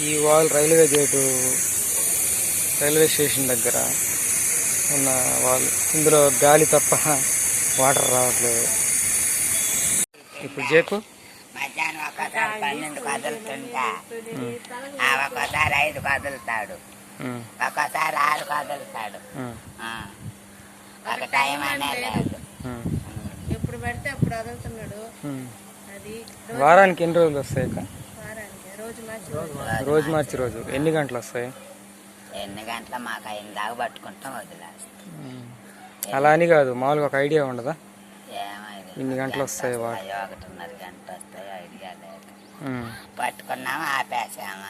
ఈ wall railway gate, railway station దగ్గర ఉన్న వాల్. ఇందులో గాలి తప్ప వాటర్ రావట్లేదు. ఇప్పుడు చెప్పు. మధ్యాహ్నం ఒకసారి 12 కదులుతుంటా, ఒకసారి 5 కదులుతాడు, ఒకసారి 6 కదులుతాడు. ఒక టైం అనే లేదు. ఎప్పుడు పడితే అప్పుడు వదులుతున్నాడు. అది వారానికి ఎన్ని రోజులు వస్తాయి? వారానికి రోజు మార్చి రోజు ఎన్ని గంటలు వస్తాయి? ఎన్ని గంటల మాకు అయిన దాకా పట్టుకుంటాం, వదిలేస్తాం. అలా అని కాదు, మామూలుగా ఒక ఐడియా ఉండదా? ఏమైంది, ఇన్ని గంటలు వస్తాయి? 1:30 గంట వస్తాయి, ఐడియా లేదు. పట్టుకున్నాము, ఆపేసాము.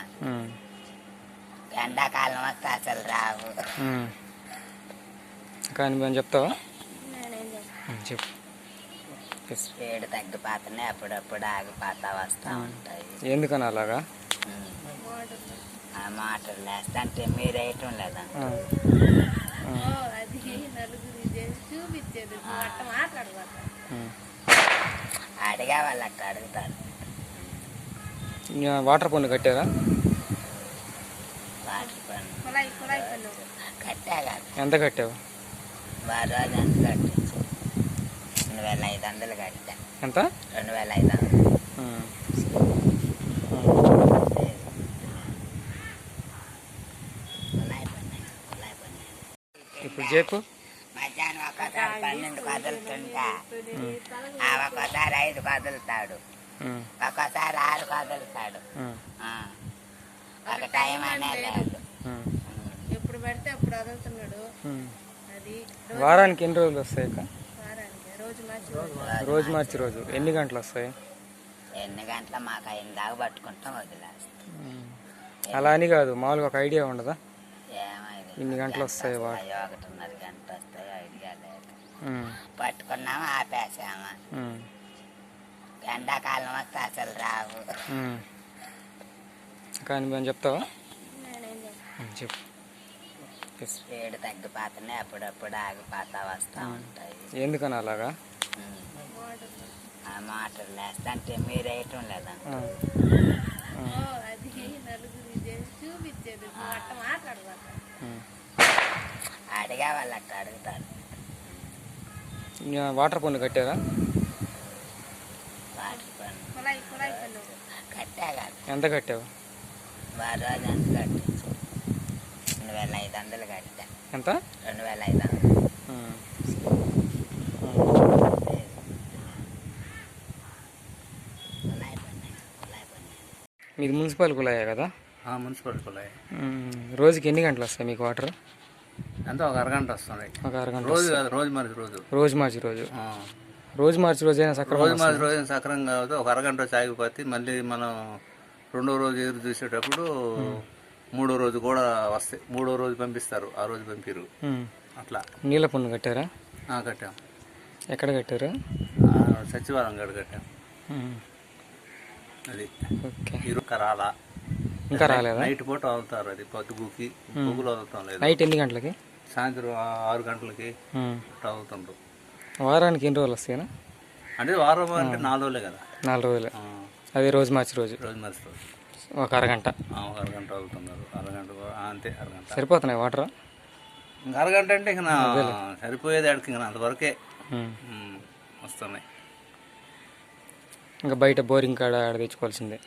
ఎండాకాలం వస్తే అసలు రావు. కానీ మేము చెప్తావా? చెప్పు. స్పీడ్ తగ్గిపోతున్నాయి, అప్పుడప్పుడు ఆగిపోతా వస్తూ ఉంటాయి. ఎందుకని అలాగా? ఆ మోటార్లు వేస్తంటే మీరు వేయటం లేదంట. అడిగే వాళ్ళు అట్లా అడుగుతారు. వాటర్ పన్ను కట్టారా? వాటర్ పన్ను కట్టా కాదు. ఎంత కట్టావు? వారు రోజు ఎంత కట్టించు, 2500 కట్టా. ఎంత? 2500. ఇప్పుడు చెప్పు. మధ్యాహ్నం ఒకసారి 12 కదులుతుంటా, ఒకసారి 5 కదులుతాడు, ఒకసారి 6 కదులుతాడు. ఒక టైం అనే లేదు. ఎప్పుడు పడితే అప్పుడు వదులుతున్నాడు. అది వారానికి ఎన్ని రోజులు వస్తాయి? వారానికి రోజు మార్చి రోజు ఎన్ని గంటలు వస్తాయి? ఎన్ని గంటల మాకు అయిన దాకా పట్టుకుంటాం, వదిలేస్తాం. అలా అని కాదు, మామూలుగా ఒక ఐడియా ఉండదా? ఏమైంది, ఇన్ని గంటలు వస్తాయి? 1:30 గంట వస్తాయి, ఐడియా లేదు. పట్టుకున్నాము, ఆపేసాము. ఎండాకాలం వస్తే అసలు రావు. కానీ మేము చెప్తావా? చెప్పు. స్పీడ్ తగ్గిపోతున్నాయి, అప్పుడప్పుడు ఆగిపోతా వస్తూ ఉంటాయి. ఎందుకని అలాగా? ఆ మోటార్లు వేస్తంటే మీరు వేయటం లేదంట. అడిగే వాళ్ళు అట్లా అడుగుతారు. వాటర్ పన్ను కట్టారా? వాటర్ పన్ను కట్టా కాదు. ఎంత కట్టావు? వారు రోజు ఎంత కట్టించు, 2500 కట్టా. ఎంత? 2500. మీది మున్సిపల్ కులాయే కదా? మున్సిపల్ కులాయి. రోజుకి ఎన్ని గంటలు వస్తాయి మీకు వాటర్? అంతా ఒక అరగంట వస్తున్నాయి. ఒక అరగంట. రోజు కాదు, రోజు మార్చి రోజు. రోజు మార్చి రోజు. రోజు మార్చి రోజు అయినా సక్రమంగా? రోజు మార్చి రోజు సక్రమంగా కాదు, ఒక అరగంట వచ్చి ఆగిపోతే మళ్ళీ మనం 2వ రోజు ఎదురు చూసేటప్పుడు 3వ రోజు కూడా వస్తాయి. 3వ రోజు పంపిస్తారు, ఆ రోజు పంపిరు. అట్లా. నీళ్ళ పన్ను కట్టారా? కట్టాం. ఎక్కడ కట్టారు? సచివాలయం గడ కట్టాం. అది ఓకే. ఇంకా రాలా, ఇంకా రాలేదా? నైట్ పూట వదులుతారు, అది పొద్దుగుకి. పొగులు వదులుతాం లేదు. నైట్ ఎన్ని గంటలకి? సాయంత్రం 6 గంటలకి వదులుతుండ్రు. వారానికి ఎన్ని రోజులు వస్తాయి? అంటే వారం అంటే 4 రోజులే కదా. 4 రోజులే. అదే రోజు మార్చి రోజు. రోజు మార్చి రోజు ఒక అరగంట. ఒక అరగంట వదులుతున్నారు. అరగంట అంతే, అరగంట సరిపోతున్నాయి వాటర్? ఇంకా అరగంట అంటే ఇంకా సరిపోయేది ఆడికి, ఇంకా అంతవరకే వస్తున్నాయి. ఇంకా బయట బోరింగ్ కాడ తెచ్చుకోవాల్సిందే.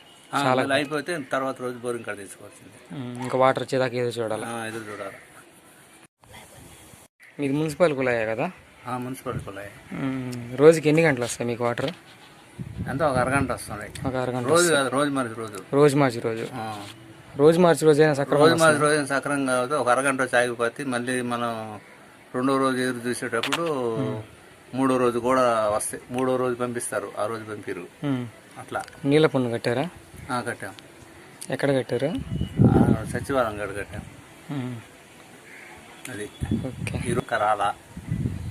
చాలా అయిపోతే తర్వాత రోజు బోరింగ్ కాడ తెచ్చుకోవాల్సిందే. ఇంకా వాటర్ వచ్చేదాకా ఎదురు చూడాలి. ఎదురు చూడాలి. మీది మున్సిపల్ కులాయే కదా? మున్సిపల్ కులాయి. రోజుకి ఎన్ని గంటలు వస్తాయి మీకు వాటర్? అంతా ఒక అరగంట వస్తున్నాయి. ఒక అరగంట. రోజు కాదు, రోజు మార్చి రోజు. రోజు మార్చి రోజు. రోజు మార్చి రోజు అయినా సక్రమంగా? రోజు మార్చి రోజు సక్రమంగా కాదు, ఒక అరగంట వచ్చి ఆగిపోతే మళ్ళీ మనం 2వ రోజు ఎదురు చూసేటప్పుడు 3వ రోజు కూడా వస్తాయి. 3వ రోజు పంపిస్తారు, ఆ రోజు పంపిరు. అట్లా. నీళ్ళ పన్ను కట్టారా? కట్టాం. ఎక్కడ కట్టారు? సచివాలయం గడ కట్టాం. అది. ఓకే. ఇంకా రాలా,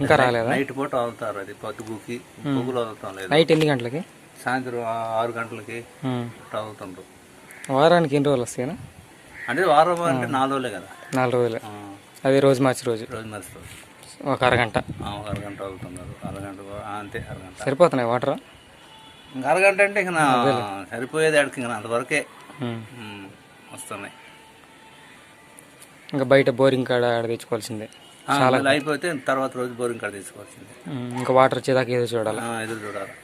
ఇంకా రాలేదా? నైట్ పూట వదులుతారు, అది పొద్దుగుకి. పొగులు వదులుతాం లేదు. నైట్ ఎన్ని గంటలకి? సాయంత్రం 6 గంటలకి వదులుతుండ్రు. వారానికి ఎన్ని రోజులు వస్తాయి? అంటే వారం అంటే 4 రోజులే కదా. 4 రోజులే. అదే రోజు మార్చి రోజు. రోజు మార్చి రోజు. ఒక అరగంట. ఒక అరగంట వదులుతున్నారు. అరగంట అంతే, అరగంట. సరిపోతున్నాయి వాటర్? ఇంకా అరగంట అంటే ఇంకా సరిపోయేది ఆడికి, ఇంకా అంతవరకే వస్తున్నాయి. ఇంకా బయట బోరింగ్ కాడ ఆడ తెచ్చుకోవాల్సిందే. మళ్ళీ అయిపోతే తర్వాత రోజు బోరింగ్ కాడ తీసుకోవాల్సిందే. ఇంకా వాటర్ వచ్చేదాకా ఏదో చూడాలి. ఎదురు చూడాలి.